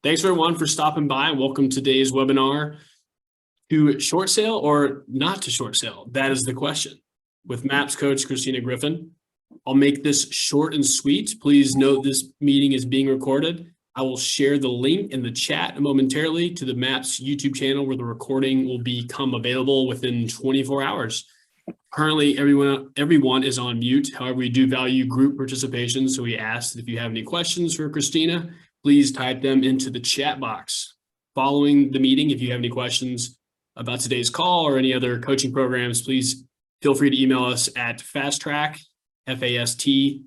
Thanks everyone for stopping by and welcome to today's webinar. To short sale or not to short sale? That is the question. With MAPS Coach Christina Griffin. I'll make this short and sweet. Please note this meeting is being recorded. I will share the link in the chat momentarily to the MAPS YouTube channel where the recording will become available within 24 hours. Currently, everyone is on mute. However, we do value group participation, so we ask that if you have any questions for Christina, please type them into the chat box. Following the meeting, if you have any questions about today's call or any other coaching programs, please feel free to email us at fasttrack, FASTTRACK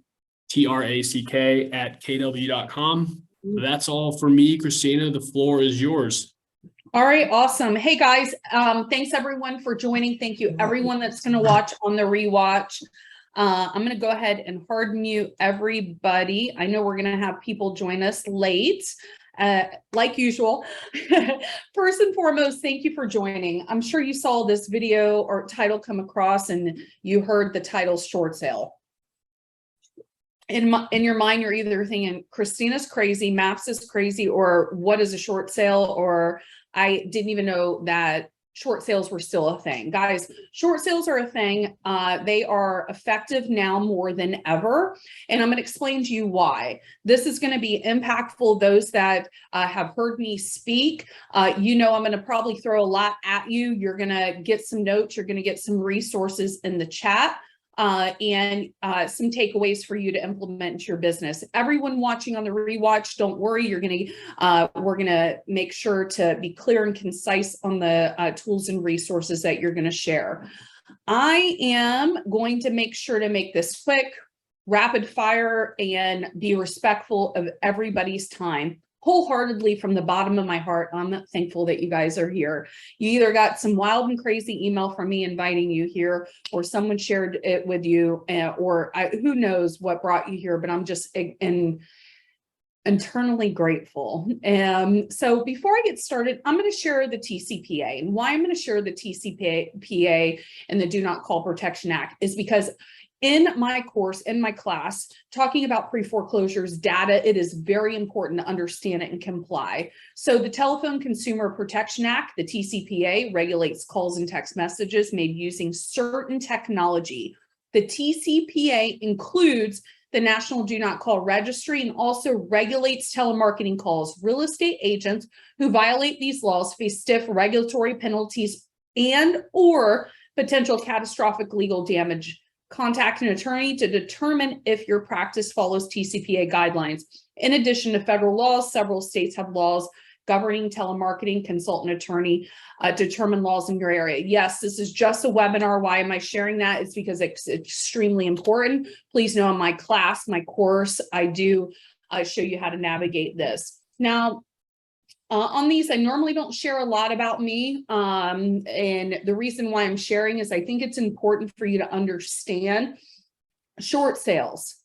@kw.com. That's all for me, Christina. The floor is yours. All right, awesome. Hey guys, thanks everyone for joining. Thank you everyone that's going to watch on the rewatch. I'm going to go ahead and hard mute everybody. I know we're going to have people join us late, like usual. First and foremost, thank you for joining. I'm sure you saw this video or title come across and you heard the title short sale. In your mind, you're either thinking Christina's crazy, MAPS is crazy, or what is a short sale, or I didn't even know that short sales were still a thing. Guys, short sales are a thing. They are effective now more than ever. And I'm going to explain to you why. This is going to be impactful. Those that have heard me speak, you know I'm going to probably throw a lot at you. You're going to get some notes. You're going to get some resources in the chat. And some takeaways for you to implement into your business. Everyone watching on the rewatch, don't worry. We're gonna make sure to be clear and concise on the tools and resources that you're gonna share. I am going to make sure to make this quick, rapid fire, and be respectful of everybody's time. Wholeheartedly from the bottom of my heart, I'm thankful that you guys are here. You either got some wild and crazy email from me inviting you here, or someone shared it with you, who knows what brought you here, but I'm just internally grateful. So before I get started, I'm going to share the TCPA. And why I'm going to share the TCPA and the Do Not Call Protection Act is because in my course, in my class, talking about pre-foreclosures data, it is very important to understand it and comply. So the Telephone Consumer Protection Act, the TCPA, regulates calls and text messages made using certain technology. The TCPA includes the National Do Not Call Registry and also regulates telemarketing calls. Real estate agents who violate these laws face stiff regulatory penalties and/or potential catastrophic legal damage. Contact an attorney to determine if your practice follows TCPA guidelines. In addition to federal laws, several states have laws governing telemarketing. Consult an attorney, determine laws in your area. Yes, this is just a webinar. Why am I sharing that? It's because it's extremely important. Please know in my class, my course, I do show you how to navigate this. Now, on these, I normally don't share a lot about me. And the reason why I'm sharing is I think it's important for you to understand short sales.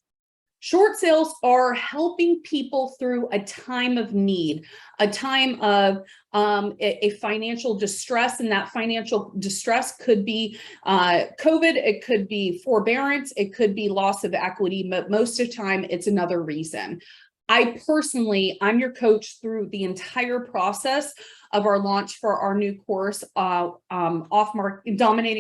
Short sales are helping people through a time of need, a time of a financial distress, and that financial distress could be COVID, it could be forbearance, it could be loss of equity, but most of the time it's another reason. I'm your coach through the entire process of our launch for our new course, Dominating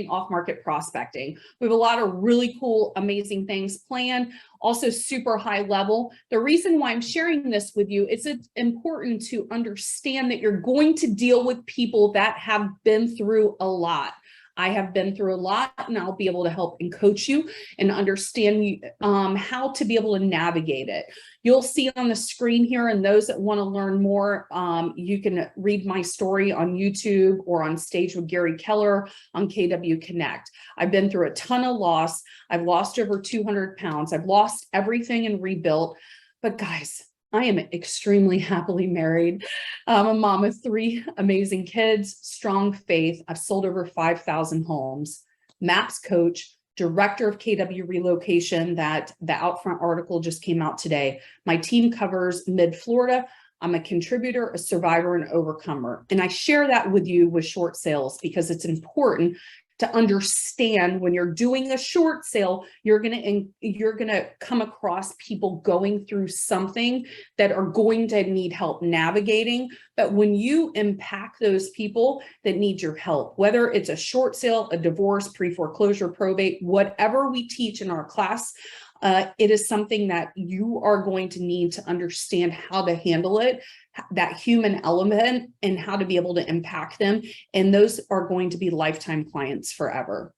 Off-Market Prospecting. We have a lot of really cool, amazing things planned, also super high level. The reason why I'm sharing this with you is it's important to understand that you're going to deal with people that have been through a lot. I have been through a lot, and I'll be able to help and coach you and understand how to be able to navigate it. You'll see on the screen here, and those that want to learn more, you can read my story on YouTube or on stage with Gary Keller on KW Connect. I've been through a ton of loss. I've lost over 200 pounds. I've lost everything and rebuilt. But guys, I am extremely happily married. I'm a mom of 3 amazing kids, strong faith. I've sold over 5,000 homes. MAPS Coach, director of KW Relocation, that the Outfront article just came out today. My team covers mid-Florida. I'm a contributor, a survivor, and overcomer. And I share that with you with short sales because it's important to understand when you're doing a short sale, you're gonna come across people going through something that are going to need help navigating. But when you impact those people that need your help, whether it's a short sale, a divorce, pre-foreclosure, probate, whatever we teach in our class, it is something that you are going to need to understand how to handle it, that human element, and how to be able to impact them. And those are going to be lifetime clients forever.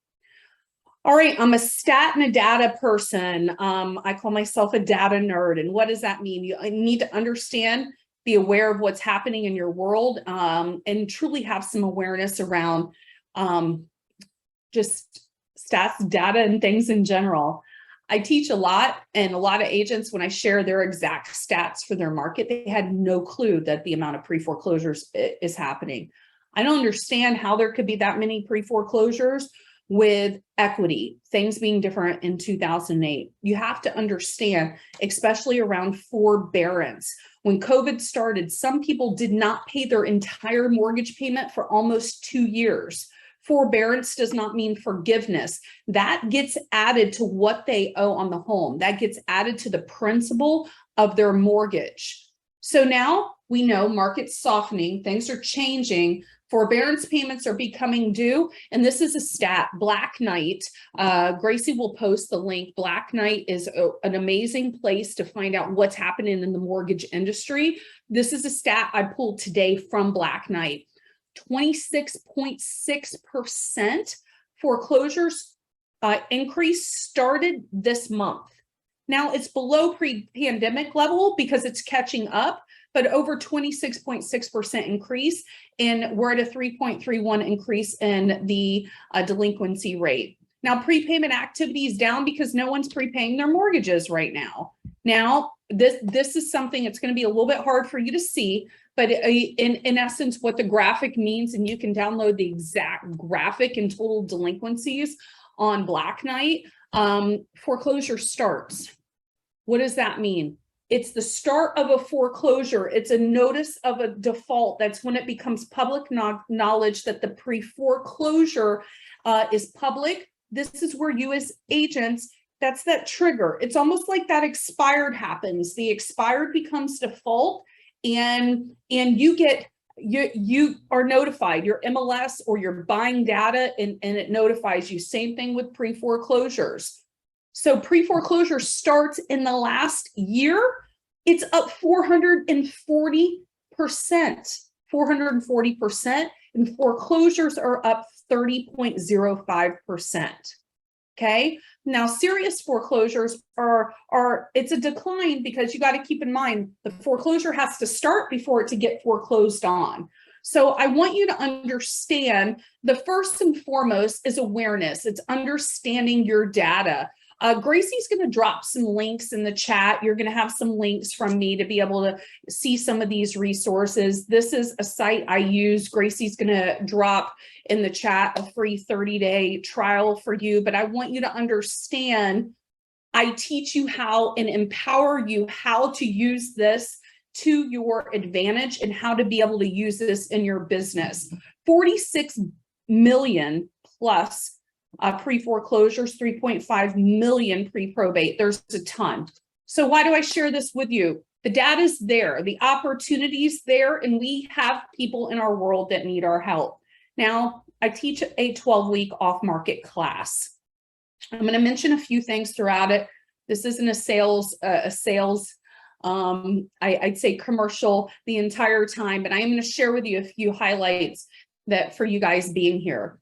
All right, I'm a stat and a data person. I call myself a data nerd. And what does that mean? You need to understand, be aware of what's happening in your world, and truly have some awareness around just stats, data, and things in general. I teach a lot, and a lot of agents, when I share their exact stats for their market, they had no clue that the amount of pre-foreclosures is happening. I don't understand how there could be that many pre-foreclosures with equity, things being different in 2008. You have to understand, especially around forbearance. When COVID started, some people did not pay their entire mortgage payment for almost 2 years. Forbearance does not mean forgiveness. That gets added to what they owe on the home. That gets added to the principal of their mortgage. So now we know market's softening, things are changing, forbearance payments are becoming due. And this is a stat, Black Knight. Gracie will post the link. Black Knight is an amazing place to find out what's happening in the mortgage industry. This is a stat I pulled today from Black Knight. 26.6% foreclosures increase started this month. Now it's below pre-pandemic level because it's catching up, but over 26.6% increase, and we're at a 3.31 increase in the delinquency rate. Now prepayment activity is down because no one's prepaying their mortgages right now. Now this is something that's going to be a little bit hard for you to see, but in essence, what the graphic means, and you can download the exact graphic and total delinquencies on Black Knight. Foreclosure starts. What does that mean? It's the start of a foreclosure. It's a notice of a default. That's when it becomes public knowledge that the pre-foreclosure is public. This is where you as agents, that's that trigger. It's almost like that expired happens. The expired becomes default, and you are notified, your MLS or your buying data, and it notifies you. Same thing with pre-foreclosures. So pre-foreclosure starts in the last year, it's up 440%, 440%, and foreclosures are up 30.05%. Okay. Now, serious foreclosures it's a decline because you got to keep in mind the foreclosure has to start before it to get foreclosed on. So I want you to understand the first and foremost is awareness. It's understanding your data. Gracie's going to drop some links in the chat. You're going to have some links from me to be able to see some of these resources. This is a site I use. Gracie's going to drop in the chat a free 30-day trial for you. But I want you to understand, I teach you how and empower you how to use this to your advantage and how to be able to use this in your business. 46 million plus pre-foreclosures, 3.5 million pre-probate. There's a ton. So why do I share this with you? The data's there, the opportunity's there, and we have people in our world that need our help. Now, I teach a 12-week off-market class. I'm going to mention a few things throughout it. This isn't a sales, I'd say commercial the entire time, but I am going to share with you a few highlights that for you guys being here.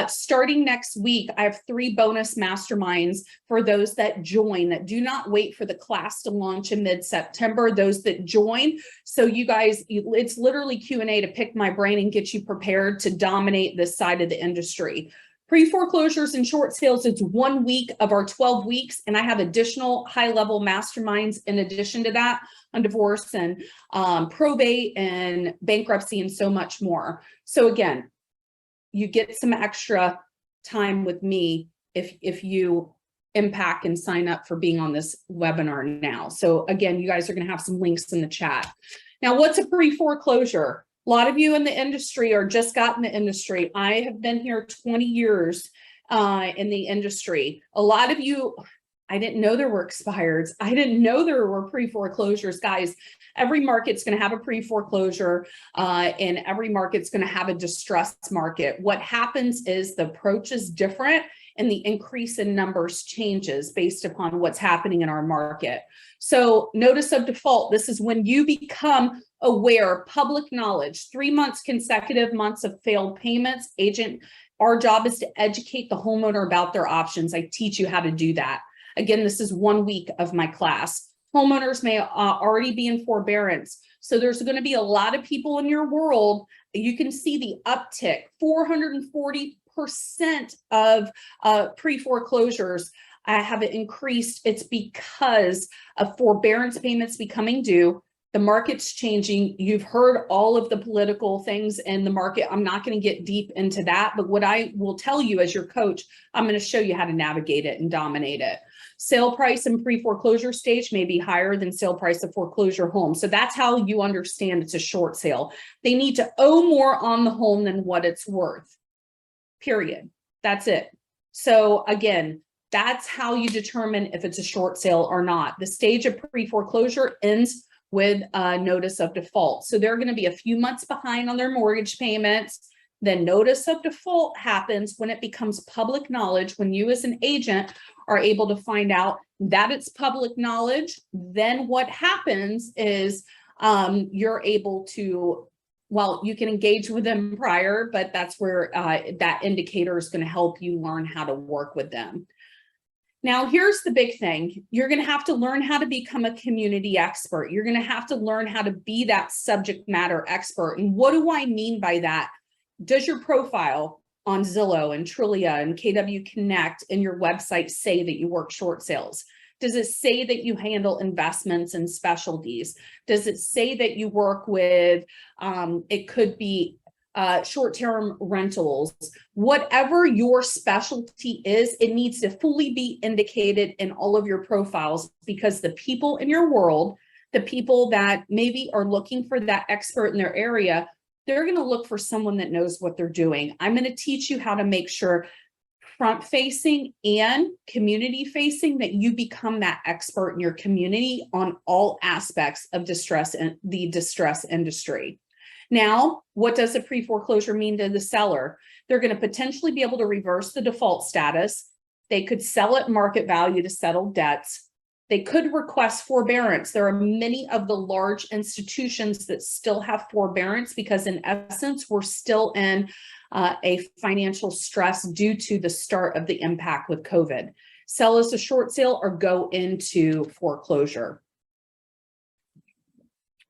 Starting next week, I have 3 bonus masterminds for those that join, that do not wait for the class to launch in mid-September, those that join. So you guys, it's literally Q&A to pick my brain and get you prepared to dominate this side of the industry. Pre-foreclosures and short sales, it's 1 week of our 12 weeks. And I have additional high-level masterminds in addition to that on divorce and probate and bankruptcy and so much more. So again, you get some extra time with me if you impact and sign up for being on this webinar now. So again, you guys are going to have some links in the chat. Now, what's a pre-foreclosure? A lot of you in the industry are just got in the industry. I have been here 20 years in the industry. A lot of you, I didn't know there were expireds. I didn't know there were pre-foreclosures. Guys, every market's going to have a pre-foreclosure and every market's going to have a distressed market. What happens is the approach is different and the increase in numbers changes based upon what's happening in our market. So notice of default, this is when you become aware, public knowledge, 3 months, consecutive months of failed payments. Agent, our job is to educate the homeowner about their options. I teach you how to do that. Again, this is 1 week of my class. Homeowners may already be in forbearance. So there's going to be a lot of people in your world. You can see the uptick, 440% of pre-foreclosures have increased. It's because of forbearance payments becoming due. The market's changing. You've heard all of the political things in the market. I'm not going to get deep into that, but what I will tell you as your coach, I'm going to show you how to navigate it and dominate it. Sale price in pre-foreclosure stage may be higher than sale price of foreclosure home. So that's how you understand it's a short sale. They need to owe more on the home than what it's worth, period. That's it. So again, that's how you determine if it's a short sale or not. The stage of pre-foreclosure ends with a notice of default. So they're going to be a few months behind on their mortgage payments. Then notice of default happens when it becomes public knowledge, when you as an agent are able to find out that it's public knowledge. Then what happens is you're able to, well, you can engage with them prior, but that's where that indicator is going to help you learn how to work with them. Now, here's the big thing. You're going to have to learn how to become a community expert. You're going to have to learn how to be that subject matter expert. And what do I mean by that? Does your profile on Zillow and Trulia and KW Connect and your website say that you work short sales? Does it say that you handle investments and specialties? Does it say that you work with, it could be short-term rentals? Whatever your specialty is, it needs to fully be indicated in all of your profiles, because the people in your world, the people that maybe are looking for that expert in their area, they're going to look for someone that knows what they're doing. I'm going to teach you how to make sure front-facing and community-facing that you become that expert in your community on all aspects of distress and the distress industry. Now, what does a pre-foreclosure mean to the seller? They're going to potentially be able to reverse the default status. They could sell at market value to settle debts. They could request forbearance. There are many of the large institutions that still have forbearance because in essence, we're still in a financial stress due to the start of the impact with COVID. Sell as a short sale or go into foreclosure.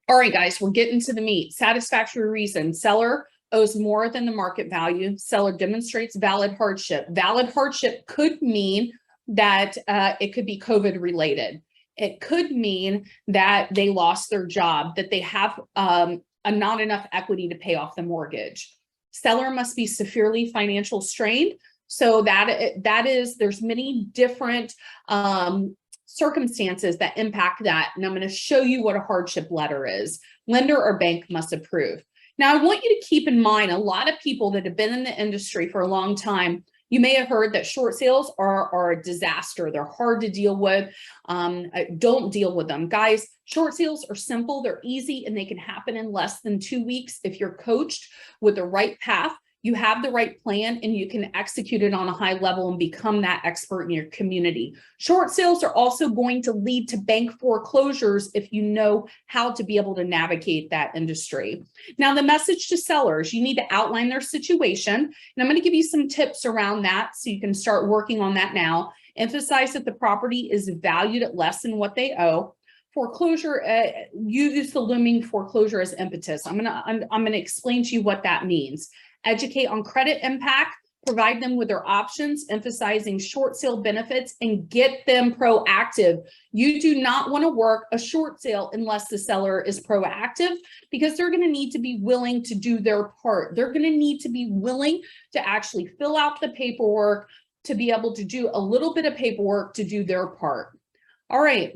All right, guys, we're getting to the meat. Satisfactory reason. Seller owes more than the market value. Seller demonstrates valid hardship. Valid hardship could mean that it could be COVID related. It could mean that they lost their job, that they have not enough equity to pay off the mortgage. Seller must be severely financial strained. So that is, there's many different circumstances that impact that. And I'm going to show you what a hardship letter is. Lender or bank must approve. Now, I want you to keep in mind, a lot of people that have been in the industry for a long time, you may have heard that short sales are a disaster. They're hard to deal with. Don't deal with them. Guys, short sales are simple. They're easy and they can happen in less than 2 weeks if you're coached with the right path. You have the right plan and you can execute it on a high level and become that expert in your community. Short sales are also going to lead to bank foreclosures if you know how to be able to navigate that industry. Now, the message to sellers, you need to outline their situation. And I'm going to give you some tips around that so you can start working on that now. Emphasize that the property is valued at less than what they owe. Foreclosure, use the looming foreclosure as impetus. I'm gonna explain to you what that means. Educate on credit impact, provide them with their options, emphasizing short sale benefits, and get them proactive. You do not want to work a short sale unless the seller is proactive, because they're going to need to be willing to do their part. They're going to need to be willing to actually fill out the paperwork, to be able to do a little bit of paperwork to do their part. All right.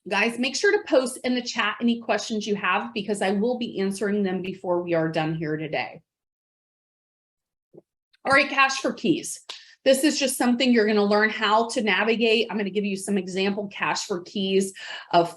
Guys, make sure to post in the chat any questions you have, because I will be answering them before we are done here today. All right, cash for keys. This is just something you're going to learn how to navigate. I'm going to give you some example cash for keys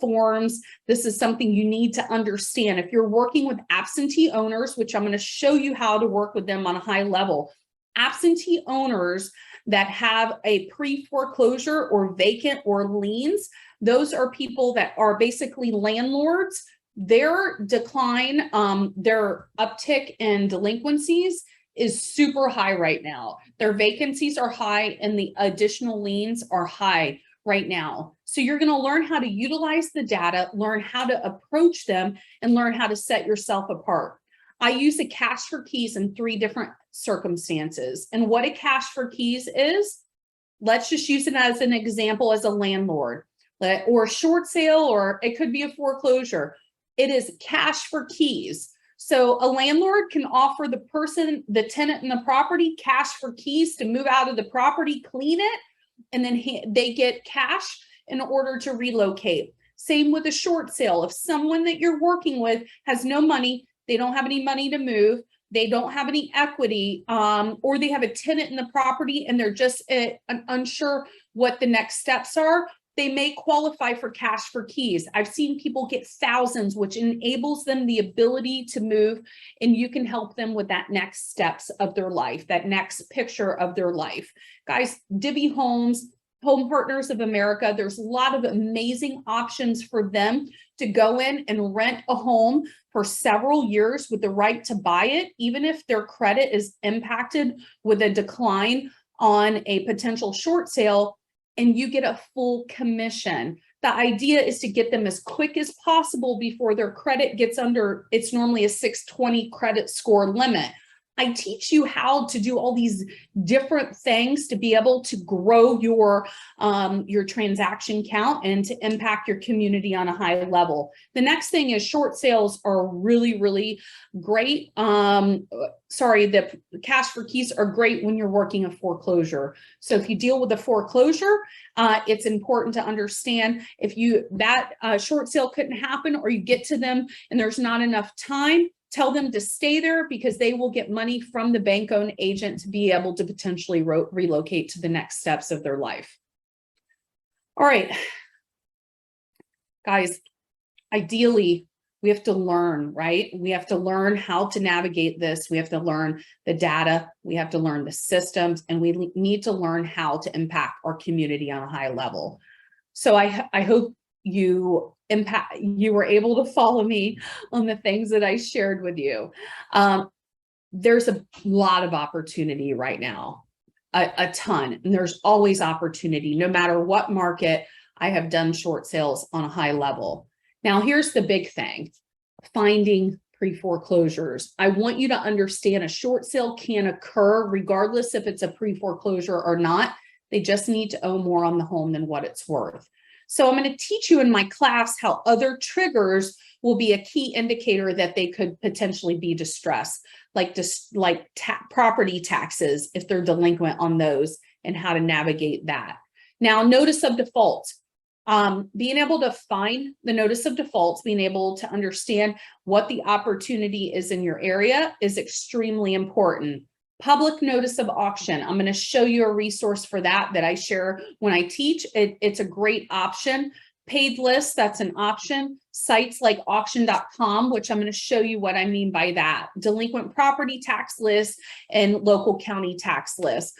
forms. This is something you need to understand. If you're working with absentee owners, which I'm going to show you how to work with them on a high level, absentee owners that have a pre-foreclosure or vacant or liens, those are people that are basically landlords. Their decline, their uptick in delinquencies is super high right now. Their vacancies are high and the additional liens are high right now. So you're going to learn how to utilize the data, learn how to approach them, and learn how to set yourself apart. I use a cash for keys in 3 different circumstances. And what a cash for keys is, let's just use it as an example as a landlord or a short sale, or it could be a foreclosure. It is cash for keys. So a landlord can offer the person, the tenant in the property, cash for keys to move out of the property, clean it, and then they get cash in order to relocate. Same with a short sale. If someone that you're working with has no money, they don't have any money to move, they don't have any equity, or they have a tenant in the property and they're just unsure what the next steps are, they may qualify for cash for keys. I've seen people get thousands, which enables them the ability to move, and you can help them with that next steps of their life, that next picture of their life. Guys, Divvy Homes, Home Partners of America, there's a lot of amazing options for them to go in and rent a home for several years with the right to buy it, even if their credit is impacted with a decline on a potential short sale, and you get a full commission. The idea is to get them as quick as possible before their credit gets under, it's normally a 620 credit score limit. I teach you how to do all these different things to be able to grow your transaction count and to impact your community on a high level. The next thing is short sales are really, really great. The cash for keys are great when you're working a foreclosure. So if you deal with a foreclosure, it's important to understand if that short sale couldn't happen, or you get to them and there's not enough time, tell them to stay there, because they will get money from the bank-owned agent to be able to potentially relocate to the next steps of their life. All right, guys, ideally, we have to learn, right? We have to learn how to navigate this. We have to learn the data. We have to learn the systems, and we need to learn how to impact our community on a high level. So I hope you were able to follow me on the things that I shared with you. There's a lot of opportunity right now, a ton, and there's always opportunity. No matter what market, I have done short sales on a high level. Now, here's the big thing, finding pre-foreclosures. I want you to understand a short sale can occur regardless if it's a pre-foreclosure or not. They just need to owe more on the home than what it's worth. So I'm going to teach you in my class how other triggers will be a key indicator that they could potentially be distressed, like property taxes, if they're delinquent on those, and how to navigate that. Now, notice of default. Being able to find the notice of defaults, being able to understand what the opportunity is in your area is extremely important. Public notice of auction. I'm going to show you a resource for that I share when I teach. It's a great option. Paid lists, that's an option. Sites like auction.com, which I'm going to show you what I mean by that. Delinquent property tax lists and local county tax lists.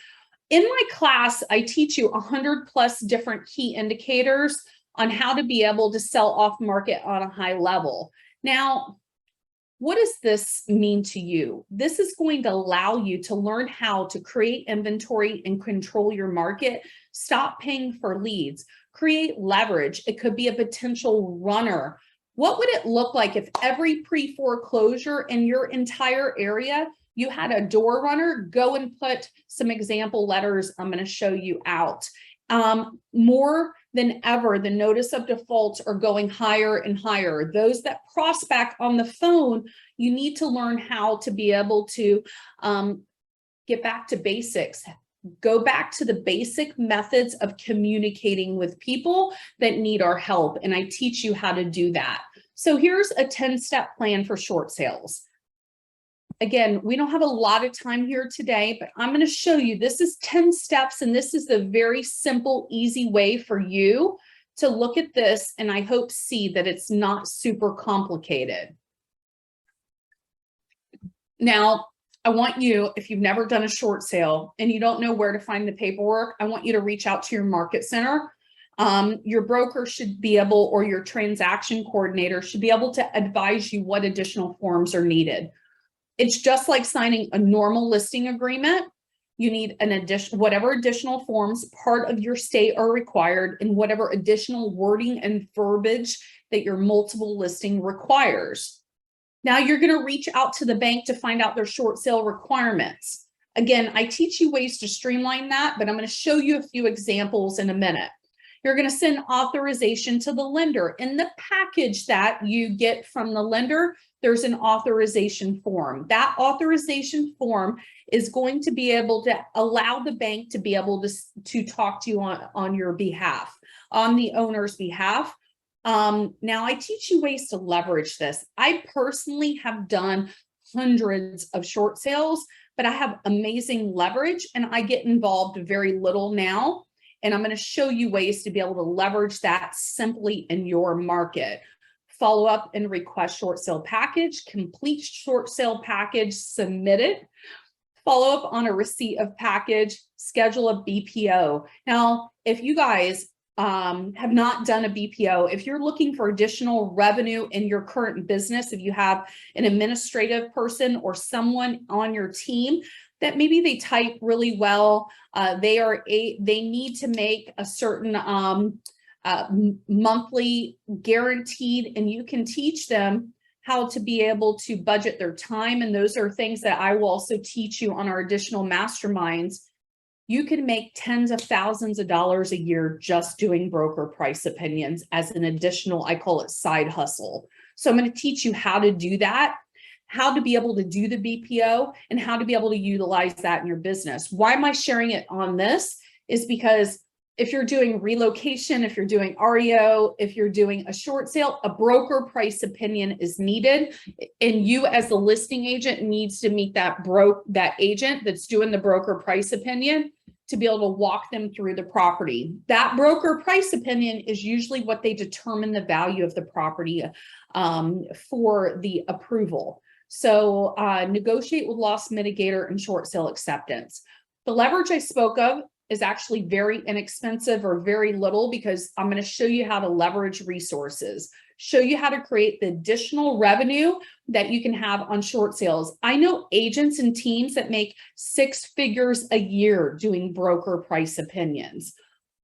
In my class, I teach you 100+ different key indicators on how to be able to sell off market on a high level. Now, what does this mean to you? This is going to allow you to learn how to create inventory and control your market. Stop paying for leads, create leverage. It could be a potential runner. What would it look like if every pre-foreclosure in your entire area, you had a door runner? Go and put some example letters I'm going to show you out. More than ever, the notice of defaults are going higher and higher. Those that prospect on the phone, you need to learn how to be able to get back to basics, go back to the basic methods of communicating with people that need our help. And I teach you how to do that. So here's a 10-step plan for short sales. Again, we don't have a lot of time here today, but I'm going to show you, this is 10 steps, and this is the very simple, easy way for you to look at this, and I hope see that it's not super complicated. Now, I want you, if you've never done a short sale and you don't know where to find the paperwork, I want you to reach out to your market center. Your broker should be able, or your transaction coordinator should be able to advise you what additional forms are needed. It's just like signing a normal listing agreement. You need an addition, whatever additional forms part of your state are required, and whatever additional wording and verbiage that your multiple listing requires. Now you're going to reach out to the bank to find out their short sale requirements. Again, I teach you ways to streamline that, but I'm going to show you a few examples in a minute. You're going to send authorization to the lender. In the package that you get from the lender, there's an authorization form. That authorization form is going to be able to allow the bank to be able to talk to you on your behalf, on the owner's behalf. Now I teach you ways to leverage this. I personally have done hundreds of short sales, but I have amazing leverage and I get involved very little now. And I'm going to show you ways to be able to leverage that simply in your market. Follow up and request short sale package, complete short sale package, submit it, follow up on a receipt of package, schedule a BPO. Now, if you guys have not done a BPO, if you're looking for additional revenue in your current business, if you have an administrative person or someone on your team that maybe they type really well, they need to make a certain monthly guaranteed, and you can teach them how to be able to budget their time. And those are things that I will also teach you on our additional masterminds. You can make tens of thousands of dollars a year just doing broker price opinions as an additional, I call it side hustle. So I'm going to teach you how to do that, how to be able to do the BPO, and how to be able to utilize that in your business. Why am I sharing it on this? Is because if you're doing relocation, if you're doing REO, if you're doing a short sale, a broker price opinion is needed. And you as the listing agent needs to meet that agent that's doing the broker price opinion to be able to walk them through the property. That broker price opinion is usually what they determine the value of the property for the approval. So negotiate with loss mitigator and short sale acceptance. The leverage I spoke of is actually very inexpensive or very little, because I'm going to show you how to leverage resources, show you how to create the additional revenue that you can have on short sales. I know agents and teams that make 6 figures a year doing broker price opinions.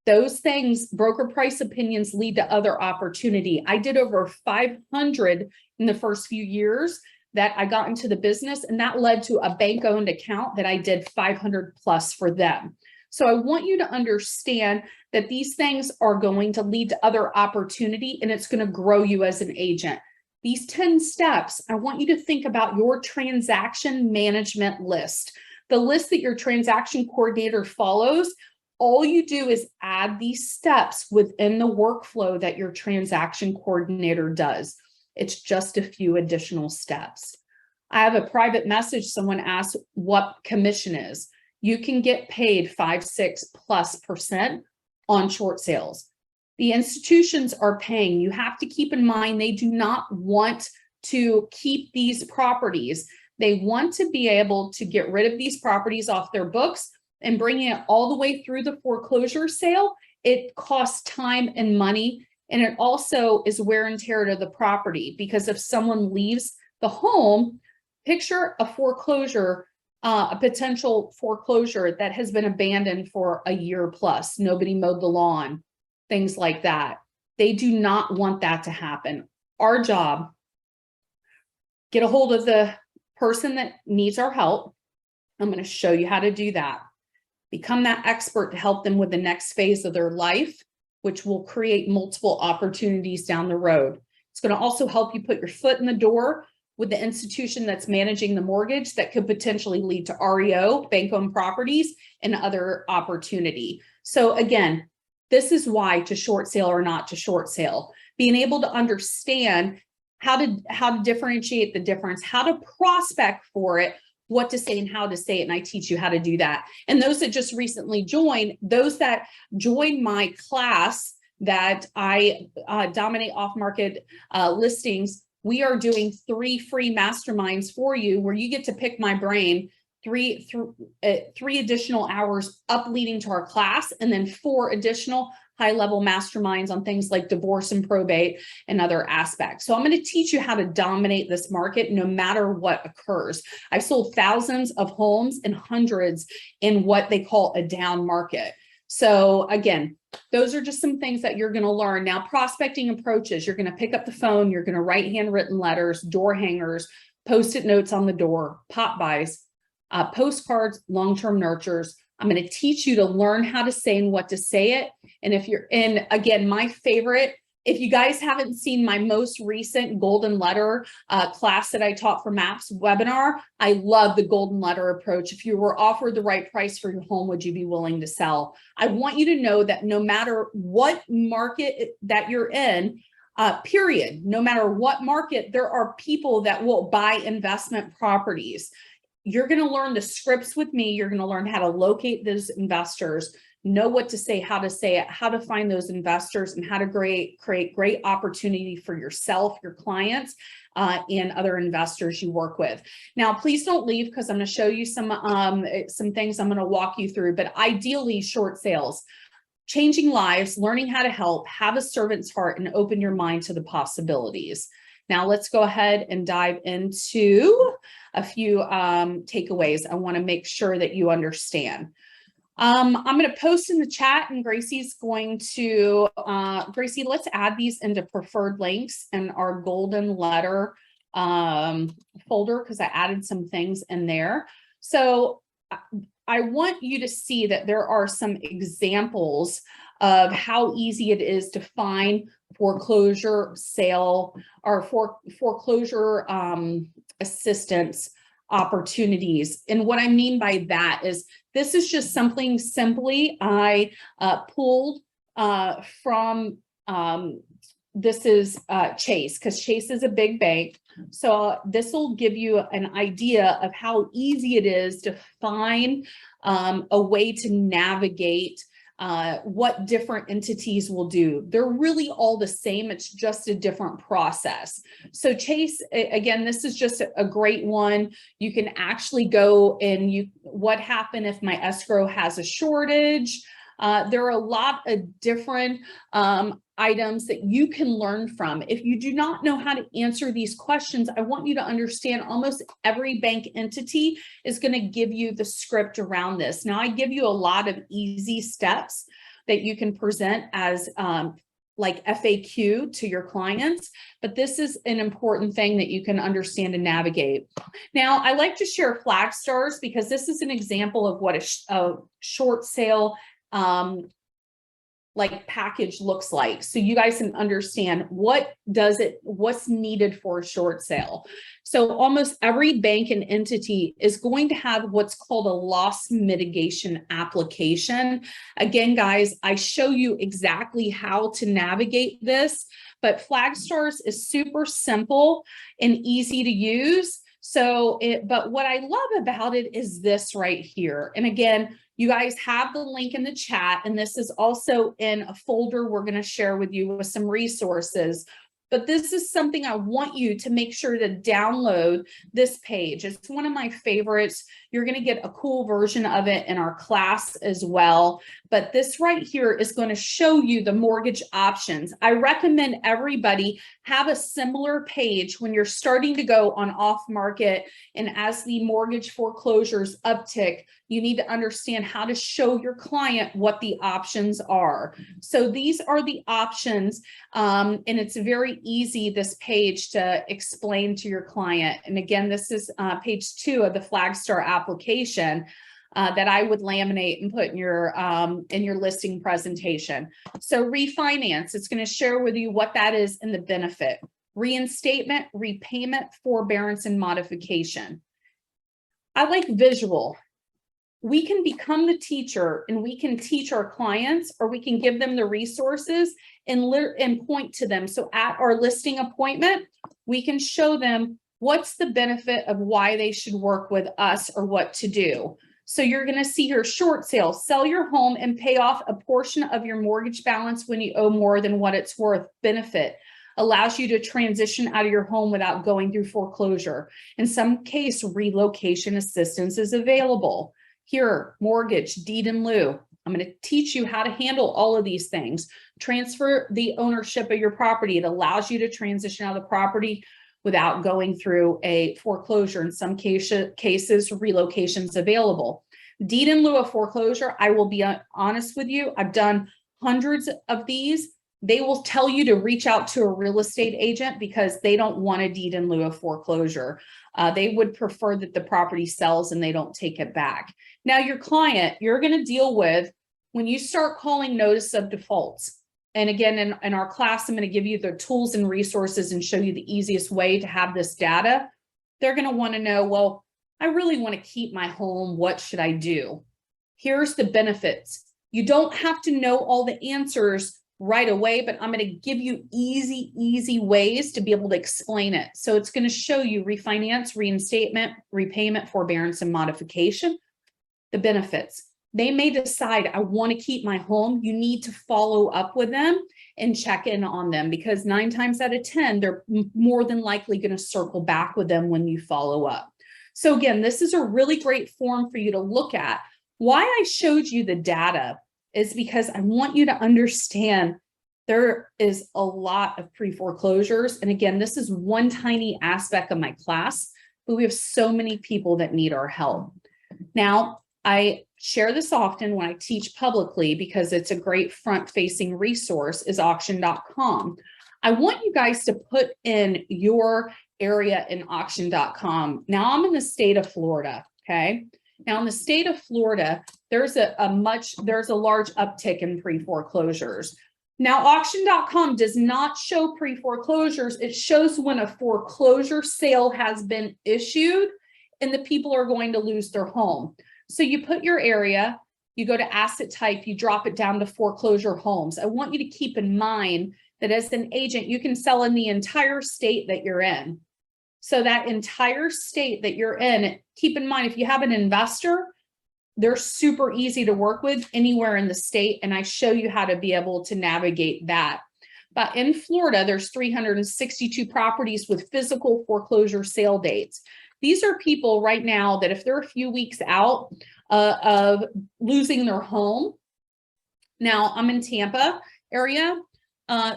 Those things, broker price opinions, lead to other opportunity. I did over 500 in the first few years that I got into the business, and that led to a bank-owned account that I did 500 plus for them. So I want you to understand that these things are going to lead to other opportunity, and it's going to grow you as an agent. These 10 steps, I want you to think about your transaction management list, the list that your transaction coordinator follows. All you do is add these steps within the workflow that your transaction coordinator does. It's just a few additional steps. I have a private message. Someone asked what commission is. You can get paid 5-6+% on short sales. The institutions are paying. You have to keep in mind, they do not want to keep these properties. They want to be able to get rid of these properties off their books and bringing it all the way through the foreclosure sale. It costs time and money, and it also is wear and tear to the property, because if someone leaves the home, picture a foreclosure, a potential foreclosure that has been abandoned for a year plus, nobody mowed the lawn, things like that. They do not want that to happen. Our job, get a hold of the person that needs our help. I'm going to show you how to do that. Become that expert to help them with the next phase of their life, which will create multiple opportunities down the road. It's going to also help you put your foot in the door with the institution that's managing the mortgage that could potentially lead to REO, bank-owned properties, and other opportunity. So again, this is why to short sale or not to short sale. Being able to understand how to differentiate the difference, how to prospect for it, what to say and how to say it. And I teach you how to do that. And those that just recently joined, those that joined my class that I dominate off-market listings, we are doing 3 free masterminds for you where you get to pick my brain, three additional hours up leading to our class, and then 4 additional high-level masterminds on things like divorce and probate and other aspects. So I'm going to teach you how to dominate this market no matter what occurs. I've sold thousands of homes and hundreds in what they call a down market. So again, those are just some things that you're going to learn. Now, prospecting approaches, you're going to pick up the phone, you're going to write handwritten letters, door hangers, post-it notes on the door, pop buys, postcards, long-term nurtures. I'm going to teach you to learn how to say and what to say it. And if you're in, again, my favorite, if you guys haven't seen my most recent golden letter class that I taught for MAPS webinar, I love the golden letter approach. If you were offered the right price for your home, would you be willing to sell? I want you to know that no matter what market that you're in, period, no matter what market, there are people that will buy investment properties. You're going to learn the scripts with me. You're going to learn how to locate those investors, know what to say, how to find those investors, and how to create great opportunity for yourself, your clients, and other investors you work with. Now, please don't leave because I'm going to show you some things I'm going to walk you through, but ideally short sales, changing lives, learning how to help, have a servant's heart, and open your mind to the possibilities. Now let's go ahead and dive into a few takeaways I want to make sure that you understand. I'm going to post in the chat, and Gracie's going to, Gracie, let's add these into preferred links in our golden letter folder because I added some things in there. So I want you to see that there are some examples of how easy it is to find foreclosure sale or foreclosure assistance opportunities. And what I mean by that is this is just something simply I pulled from this is Chase, because Chase is a big bank. So this will give you an idea of how easy it is to find a way to navigate what different entities will do. They're really all the same. It's just a different process. So Chase, again, this is just a great one. You can actually go and what happened if my escrow has a shortage? There are a lot of different items that you can learn from. If you do not know how to answer these questions, I want you to understand almost every bank entity is going to give you the script around this. Now, I give you a lot of easy steps that you can present as like FAQ to your clients, but this is an important thing that you can understand and navigate. Now, I like to share flag stars because this is an example of what a short sale like package looks like. So you guys can understand what's needed for a short sale. So almost every bank and entity is going to have what's called a loss mitigation application. Again, guys, I show you exactly how to navigate this, but Flagstars is super simple and easy to use. But what I love about it is this right here. And again, you guys have the link in the chat, and this is also in a folder we're going to share with you with some resources. But this is something I want you to make sure to download this page. It's one of my favorites. You're going to get a cool version of it in our class as well. But this right here is going to show you the mortgage options. I recommend everybody have a similar page when you're starting to go on off market. And as the mortgage foreclosures uptick, you need to understand how to show your client what the options are. So these are the options. And it's very easy, this page, to explain to your client. And again, this is page 2 of the Flagstar application that I would laminate and put in your listing presentation. So refinance, it's going to share with you what that is and the benefit. reinstatement, repayment, forbearance, and modification. I like visual. We can become the teacher and we can teach our clients, or we can give them the resources and point to them. So at our listing appointment, we can show them what's the benefit of why they should work with us or what to do. So you're going to see here, short sale, sell your home and pay off a portion of your mortgage balance when you owe more than what it's worth. Benefit allows you to transition out of your home without going through foreclosure. In some case, relocation assistance is available. Here, mortgage, deed in lieu. I'm going to teach you how to handle all of these things. Transfer the ownership of your property. It allows you to transition out of the property without going through a foreclosure. In some cases, relocations available. Deed in lieu of foreclosure, I will be honest with you, I've done hundreds of these. They will tell you to reach out to a real estate agent because they don't want a deed in lieu of foreclosure. They would prefer that the property sells and they don't take it back. Now, your client, you're going to deal with when you start calling notice of defaults. And again, in our class, I'm going to give you the tools and resources and show you the easiest way to have this data. They're going to want to know, well, I really want to keep my home. What should I do? Here's the benefits. You don't have to know all the answers right away, but I'm going to give you easy ways to be able to explain it. So it's going to show you refinance, reinstatement, repayment, forbearance, and modification. The benefits. They may decide, I want to keep my home. You need to follow up with them and check in on them, because 9 times out of 10, they're more than likely going to circle back with them when you follow up. So again, this is a really great form for you to look at. Why I showed you the data is because I want you to understand there is a lot of pre-foreclosures. And again, this is one tiny aspect of my class, but we have so many people that need our help. Now, I share this often when I teach publicly because it's a great front-facing resource, is auction.com. I want you guys to put in your area in auction.com. Now, I'm in the state of Florida, okay? Now, in the state of Florida, there's a large uptick in pre-foreclosures. Now, auction.com does not show pre-foreclosures. It shows when a foreclosure sale has been issued and the people are going to lose their home. So you put your area, you go to asset type, you drop it down to foreclosure homes. I want you to keep in mind that as an agent, you can sell in the entire state that you're in. So that entire state that you're in, keep in mind, if you have an investor, they're super easy to work with anywhere in the state. And I show you how to be able to navigate that. But in Florida, there's 362 properties with physical foreclosure sale dates. These are people right now that if they're a few weeks out of losing their home. Now, I'm in Tampa area.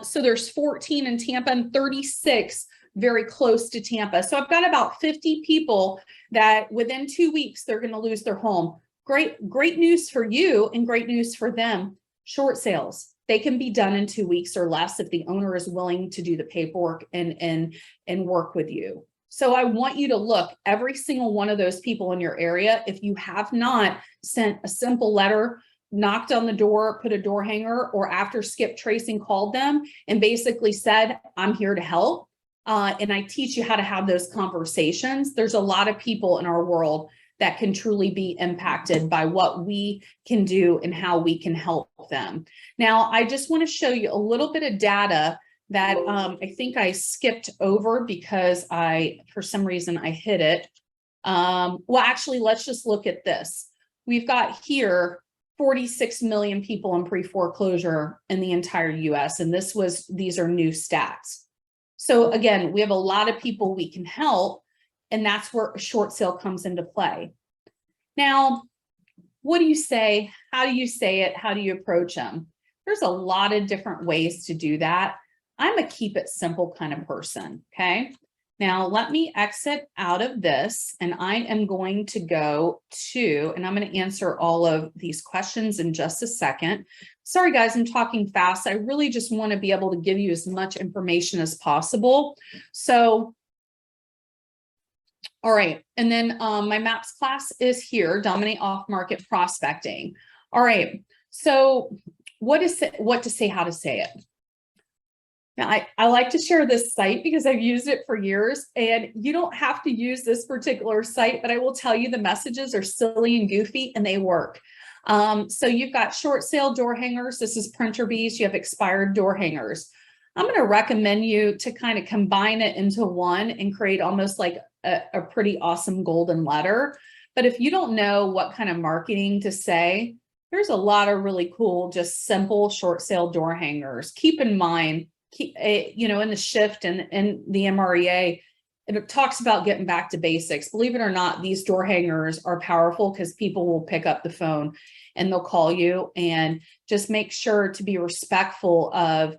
So there's 14 in Tampa and 36 very close to Tampa. So I've got about 50 people that within 2 weeks, they're going to lose their home. Great news for you and great news for them. Short sales, they can be done in 2 weeks or less if the owner is willing to do the paperwork and work with you. So I want you to look every single one of those people in your area. If you have not sent a simple letter, knocked on the door, put a door hanger, or after skip tracing called them and basically said, I'm here to help. And I teach you how to have those conversations. There's a lot of people in our world that can truly be impacted by what we can do and how we can help them. Now, I just want to show you a little bit of data that I think I skipped over because for some reason I hit it. Well, actually, let's just look at this. We've got here 46 million people in pre-foreclosure in the entire US. And these are new stats. So again, we have a lot of people we can help, and that's where a short sale comes into play. Now, what do you say? How do you say it? How do you approach them? There's a lot of different ways to do that. I'm a keep it simple kind of person, okay? Now, let me exit out of this, and I am going to go to, and I'm going to answer all of these questions in just a second. Sorry, guys, I'm talking fast. I really just want to be able to give you as much information as possible. So, all right, and then my MAPS class is here, Dominate Off-Market Prospecting. All right, so what to say, how to say it. Now, I like to share this site because I've used it for years, and you don't have to use this particular site, but I will tell you the messages are silly and goofy and they work. So you've got short sale door hangers. This is printer bees. You have expired door hangers. I'm going to recommend you to kind of combine it into one and create almost like a pretty awesome golden letter. But if you don't know what kind of marketing to say, there's a lot of really cool, just simple short sale door hangers. Keep in mind, you know, in the shift and the MREA, it talks about getting back to basics. Believe it or not, these door hangers are powerful because people will pick up the phone and they'll call you, and just make sure to be respectful of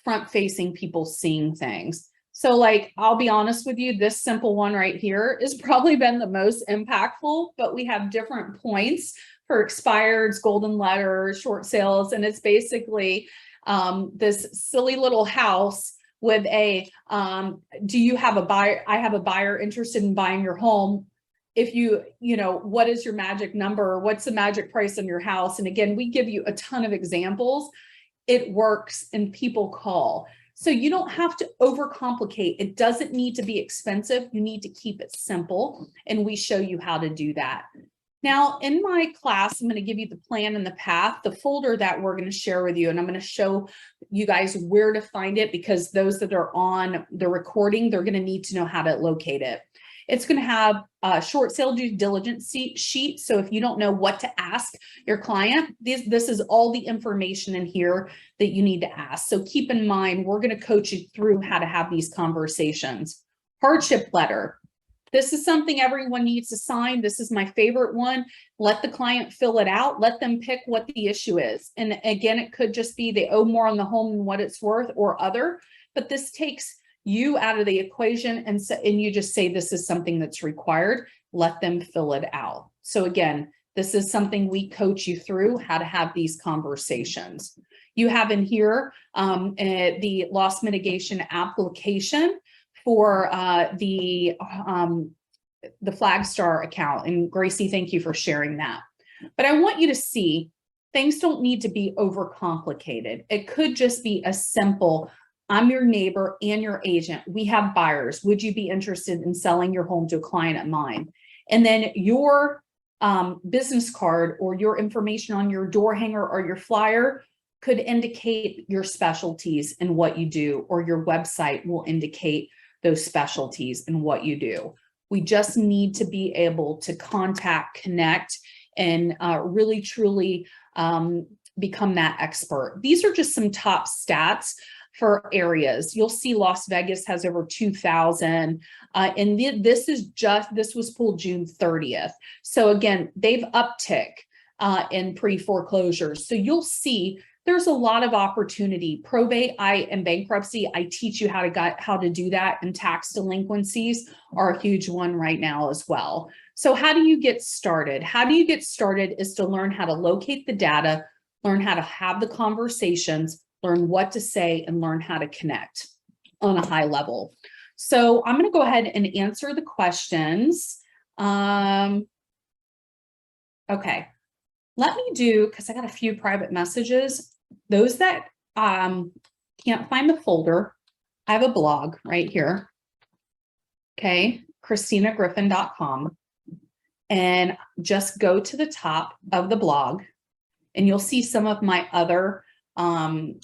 front facing people seeing things. So like, I'll be honest with you, this simple one right here has probably been the most impactful, but we have different points for expireds, golden letters, short sales. And it's basically this silly little house with a, do you have a buyer? I have a buyer interested in buying your home. If you know, what is your magic number? What's the magic price on your house? And again, we give you a ton of examples. It works and people call. So you don't have to overcomplicate. It doesn't need to be expensive. You need to keep it simple. And we show you how to do that. Now, in my class, I'm going to give you the plan and the path, the folder that we're going to share with you. And I'm going to show you guys where to find it, because those that are on the recording, they're going to need to know how to locate it. It's going to have a short sale due diligence sheet. So if you don't know what to ask your client, this is all the information in here that you need to ask. So keep in mind, we're going to coach you through how to have these conversations. Hardship letter. This is something everyone needs to sign. This is my favorite one. Let the client fill it out. Let them pick what the issue is. And again, it could just be they owe more on the home than what it's worth or other, but this takes you out of the equation, and you just say this is something that's required. Let them fill it out. So again, this is something we coach you through how to have these conversations. You have in here the loss mitigation application for the Flagstar account. And Gracie, thank you for sharing that. But I want you to see things don't need to be overcomplicated. It could just be a simple, I'm your neighbor and your agent. We have buyers. Would you be interested in selling your home to a client of mine? And then your business card or your information on your door hanger or your flyer could indicate your specialties and what you do, or your website will indicate those specialties and what you do. We just need to be able to contact, connect, and really, truly become that expert. These are just some top stats for areas. You'll see Las Vegas has over 2,000, and this was pulled June 30th. So again, they've uptick in pre-foreclosures. So you'll see there's a lot of opportunity. Probate and bankruptcy, I teach you how to do that, and tax delinquencies are a huge one right now as well. So how do you get started? How do you get started is to learn how to locate the data, learn how to have the conversations, learn what to say, and learn how to connect on a high level. So I'm going to go ahead and answer the questions. Okay, let me do, because I got a few private messages. Those that can't find the folder, I have a blog right here. Okay, ChristinaGriffin.com. And just go to the top of the blog and you'll see some of my other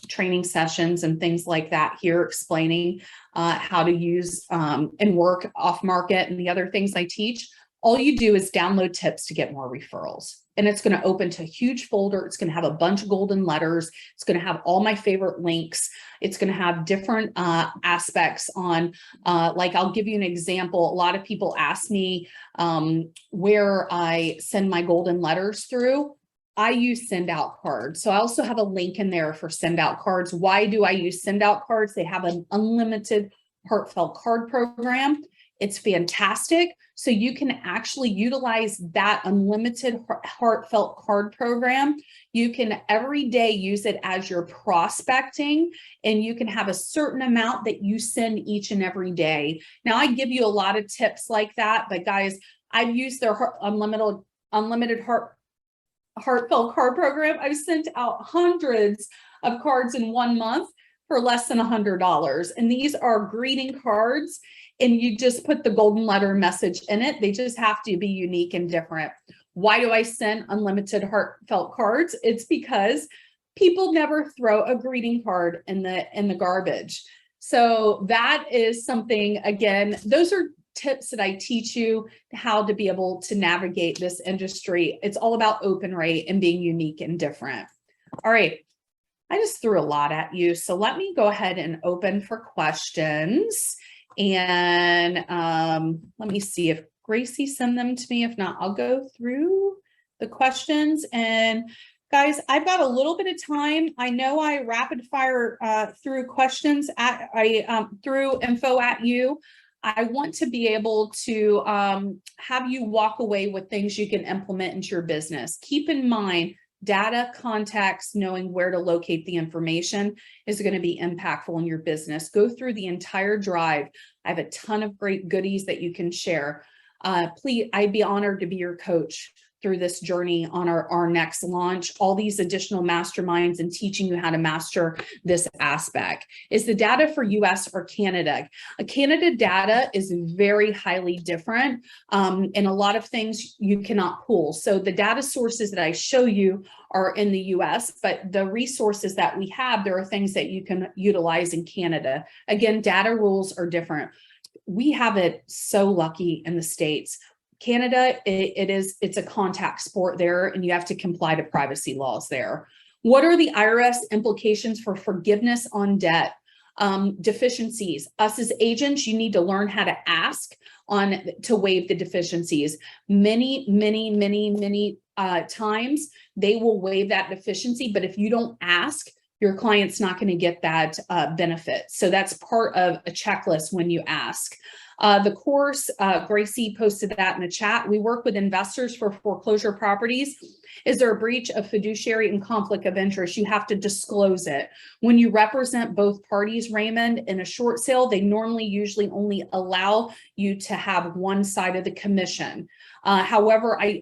training sessions and things like that here, explaining how to use and work off market and the other things I teach. All you do is download tips to get more referrals. And it's going to open to a huge folder. It's going to have a bunch of golden letters. It's going to have all my favorite links. It's going to have different aspects on, like I'll give you an example. A lot of people ask me where I send my golden letters through. I use send out cards. So I also have a link in there for send out cards. Why do I use send out cards? They have an unlimited heartfelt card program. It's fantastic. So you can actually utilize that unlimited heartfelt card program. You can every day use it as your prospecting, and you can have a certain amount that you send each and every day. Now I give you a lot of tips like that, but guys, I've used their unlimited heartfelt card program. I've sent out hundreds of cards in 1 month for less than $100. And these are greeting cards, and you just put the golden letter message in it. They just have to be unique and different. Why do I send unlimited heartfelt cards? It's because people never throw a greeting card in the garbage. So that is something, again, those are tips that I teach you how to be able to navigate this industry. It's all about open rate and being unique and different. All right. I just threw a lot at you. So let me go ahead and open for questions. And let me see if Gracie sent them to me. If not, I'll go through the questions. And guys, I've got a little bit of time. I know I rapid fire through questions through info at you. I want to be able to have you walk away with things you can implement into your business. Keep in mind, data, context, knowing where to locate the information is going to be impactful in your business. Go through the entire drive. I have a ton of great goodies that you can share. Please, I'd be honored to be your coach through this journey on our next launch, all these additional masterminds and teaching you how to master this aspect. Is the data for US or Canada? Canada data is very highly different, and a lot of things you cannot pull. So the data sources that I show you are in the US, but the resources that we have, there are things that you can utilize in Canada. Again, data rules are different. We have it so lucky in the States. Canada, it's a contact sport there, and you have to comply to privacy laws there. What are the IRS implications for forgiveness on debt? Deficiencies. Us as agents, you need to learn how to ask to waive the deficiencies. Many times they will waive that deficiency, but if you don't ask, your client's not going to get that benefit. So that's part of a checklist when you ask. The course, Gracie posted that in the chat. We work with investors for foreclosure properties. Is there a breach of fiduciary and conflict of interest? You have to disclose it. When you represent both parties, Raymond, in a short sale, they usually only allow you to have one side of the commission. However, I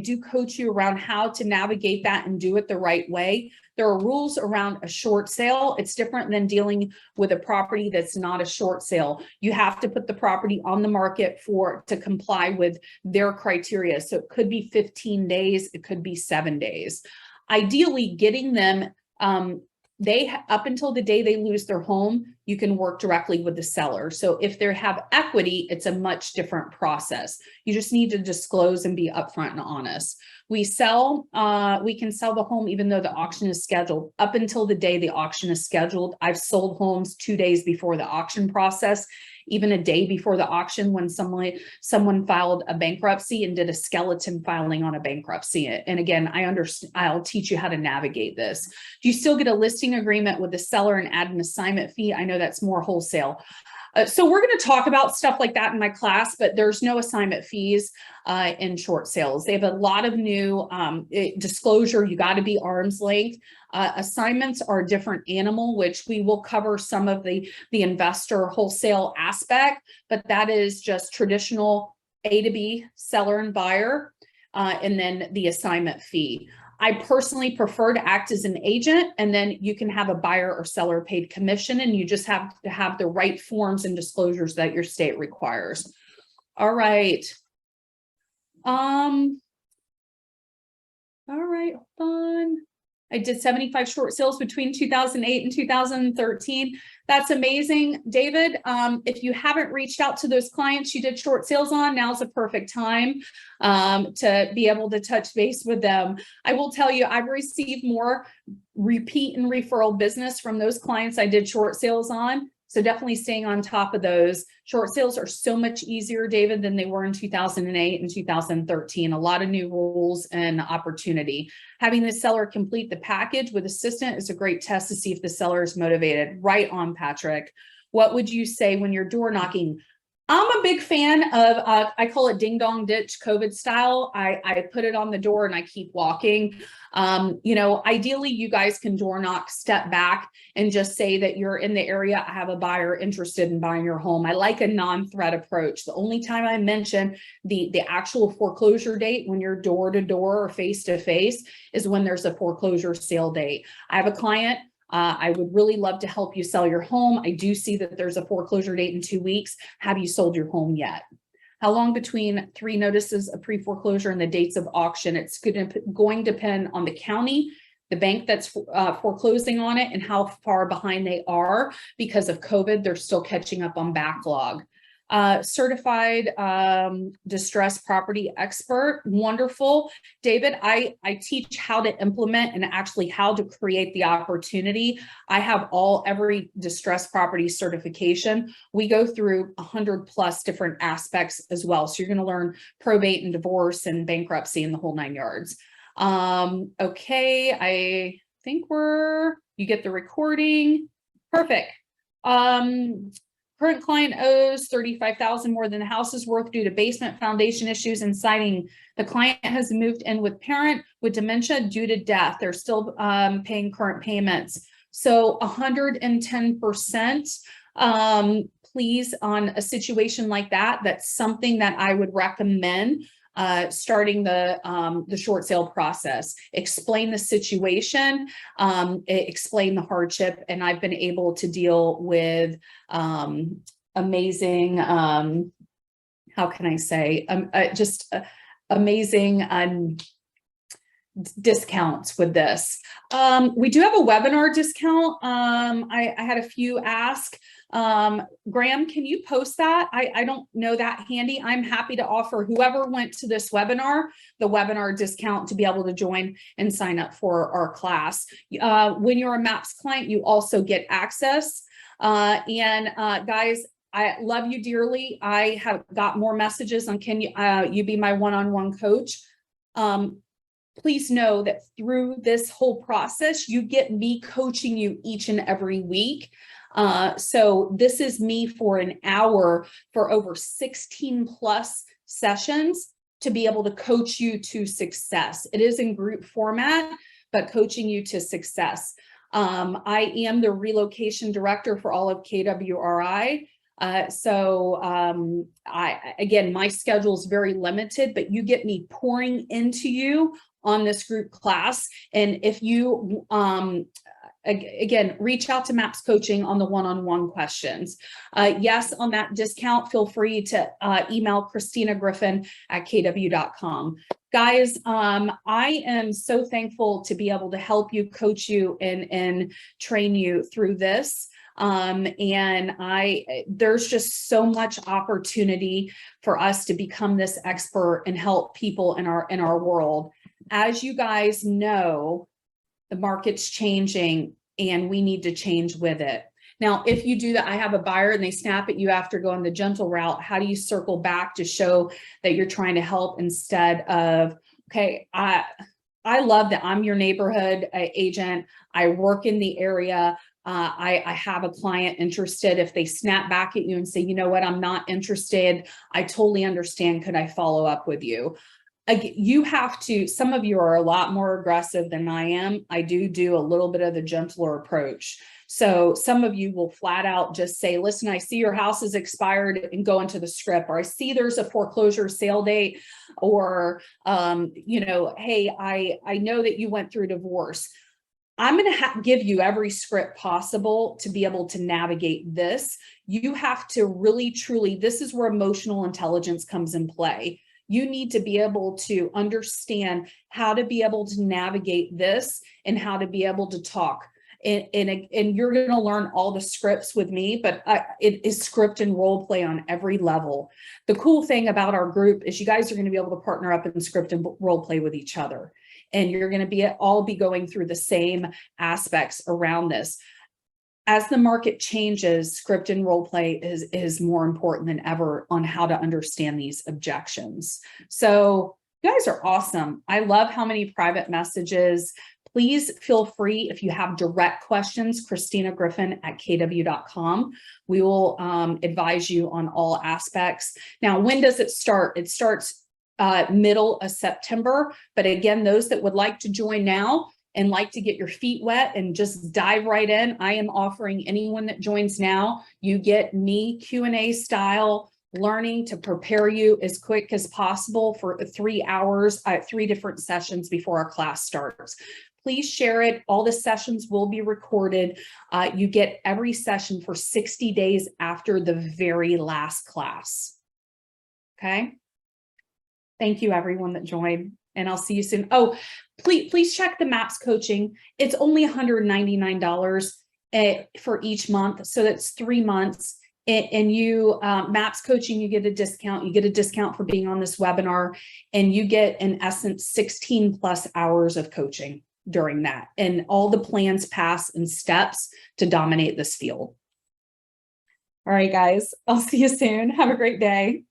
do coach you around how to navigate that and do it the right way. There are rules around a short sale. It's different than dealing with a property that's not a short sale. You have to put the property on the market to comply with their criteria. So it could be 15 days, it could be 7 days. Ideally, getting them up until the day they lose their home, you can work directly with the seller. So if they have equity, it's a much different process. You just need to disclose and be upfront and honest. We can sell the home even though the auction is scheduled. Up until the day the auction is scheduled, I've sold homes 2 days before the auction process, even a day before the auction when someone filed a bankruptcy and did a skeleton filing on a bankruptcy. And again, I'll teach you how to navigate this. Do you still get a listing agreement with the seller and add an assignment fee? I know that's more wholesale. So we're going to talk about stuff like that in my class, but there's no assignment fees in short sales. They have a lot of new disclosure. You got to be arm's length. Assignments are a different animal, which we will cover some of the investor wholesale aspect, but that is just traditional A to B, seller and buyer, and then the assignment fee. I personally prefer to act as an agent, and then you can have a buyer or seller paid commission, and you just have to have the right forms and disclosures that your state requires. All right. All right, hold on. I did 75 short sales between 2008 and 2013. That's amazing. David, if you haven't reached out to those clients you did short sales on, now's a perfect time to be able to touch base with them. I will tell you, I've received more repeat and referral business from those clients I did short sales on. So definitely staying on top of those. Short sales are so much easier, David, than they were in 2008 and 2013. A lot of new rules and opportunity. Having the seller complete the package with assistant is a great test to see if the seller is motivated. Right on, Patrick. What would you say when you're door knocking? I'm a big fan of, I call it ding dong ditch COVID style. I put it on the door and I keep walking. Ideally you guys can door knock, step back and just say that you're in the area. I have a buyer interested in buying your home. I like a non-threat approach. The only time I mention the actual foreclosure date when you're door to door or face to face is when there's a foreclosure sale date. I have a client, I would really love to help you sell your home. I do see that there's a foreclosure date in 2 weeks. Have you sold your home yet? How long between 3 notices of pre-foreclosure and the dates of auction? It's going to depend on the county, the bank that's foreclosing on it, and how far behind they are. Because of COVID, they're still catching up on backlog. Certified distressed property expert. Wonderful. David, I teach how to implement and actually how to create the opportunity. I have every distressed property certification. We go through 100+ different aspects as well. So you're going to learn probate and divorce and bankruptcy and the whole 9 yards. Okay, I think you get the recording. Perfect. Current client owes $35,000 more than the house is worth due to basement foundation issues and siding. The client has moved in with parent with dementia due to death. They're still paying current payments. So 110%. Please, on a situation like that, that's something that I would recommend starting the short sale process. Explain the situation, explain the hardship, and I've been able to deal with amazing, how can I say, just amazing discounts with this. We do have a webinar discount. I had a few ask. Graham, can you post that? I don't know that handy. I'm happy to offer whoever went to this webinar, the webinar discount to be able to join and sign up for our class. When you're a MAPS client, you also get access. Guys, I love you dearly. I have got more messages on can you be my one-on-one coach. Please know that through this whole process, you get me coaching you each and every week. So this is me for an hour for over 16+ sessions to be able to coach you to success. It is in group format, but coaching you to success. I am the relocation director for all of KWRI. Again, my schedule is very limited, but you get me pouring into you on this group class. And if you, again, reach out to MAPS Coaching on the one-on-one questions. Yes, on that discount, feel free to email Christina Griffin at kw.com. Guys, I am so thankful to be able to help you, coach you, and train you through this. There's just so much opportunity for us to become this expert and help people in our world. As you guys know, the market's changing and we need to change with it. Now, if you do that, I have a buyer and they snap at you after going the gentle route. How do you circle back to show that you're trying to help instead of, okay, I love that I'm your neighborhood agent. I work in the area. I have a client interested. If they snap back at you and say, you know what, I'm not interested, I totally understand. Could I follow up with you? You have to, some of you are a lot more aggressive than I am. I do a little bit of the gentler approach. So some of you will flat out just say, listen, I see your house is expired, and go into the script, or I see there's a foreclosure sale date, or, hey, I know that you went through divorce. I'm going to give you every script possible to be able to navigate this. You have to really, truly, this is where emotional intelligence comes in play. You need to be able to understand how to be able to navigate this and how to be able to talk. And you're going to learn all the scripts with me, but it is script and role play on every level. The cool thing about our group is you guys are going to be able to partner up and script and role play with each other. And you're going to all be going through the same aspects around this. As the market changes, script and role play is more important than ever on how to understand these objections. So you guys are awesome. I love how many private messages. Please feel free, if you have direct questions, Christina Griffin at kw.com. We will advise you on all aspects. Now, when does it start? It starts middle of September. But again, those that would like to join now and like to get your feet wet and just dive right in, I am offering anyone that joins now, you get me Q&A style learning to prepare you as quick as possible for 3 hours, 3 different sessions before our class starts. please share it. All the sessions will be recorded. You get every session for 60 days after the very last class. Okay. Thank you, everyone that joined, and I'll see you soon. Oh, please check the MAPS coaching. It's only $199 for each month. So that's 3 months. And you, MAPS coaching, you get a discount. You get a discount for being on this webinar, and you get, in essence, 16 plus hours of coaching during that. And all the plans, paths, and steps to dominate this field. All right, guys, I'll see you soon. Have a great day.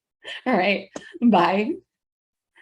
All right, bye.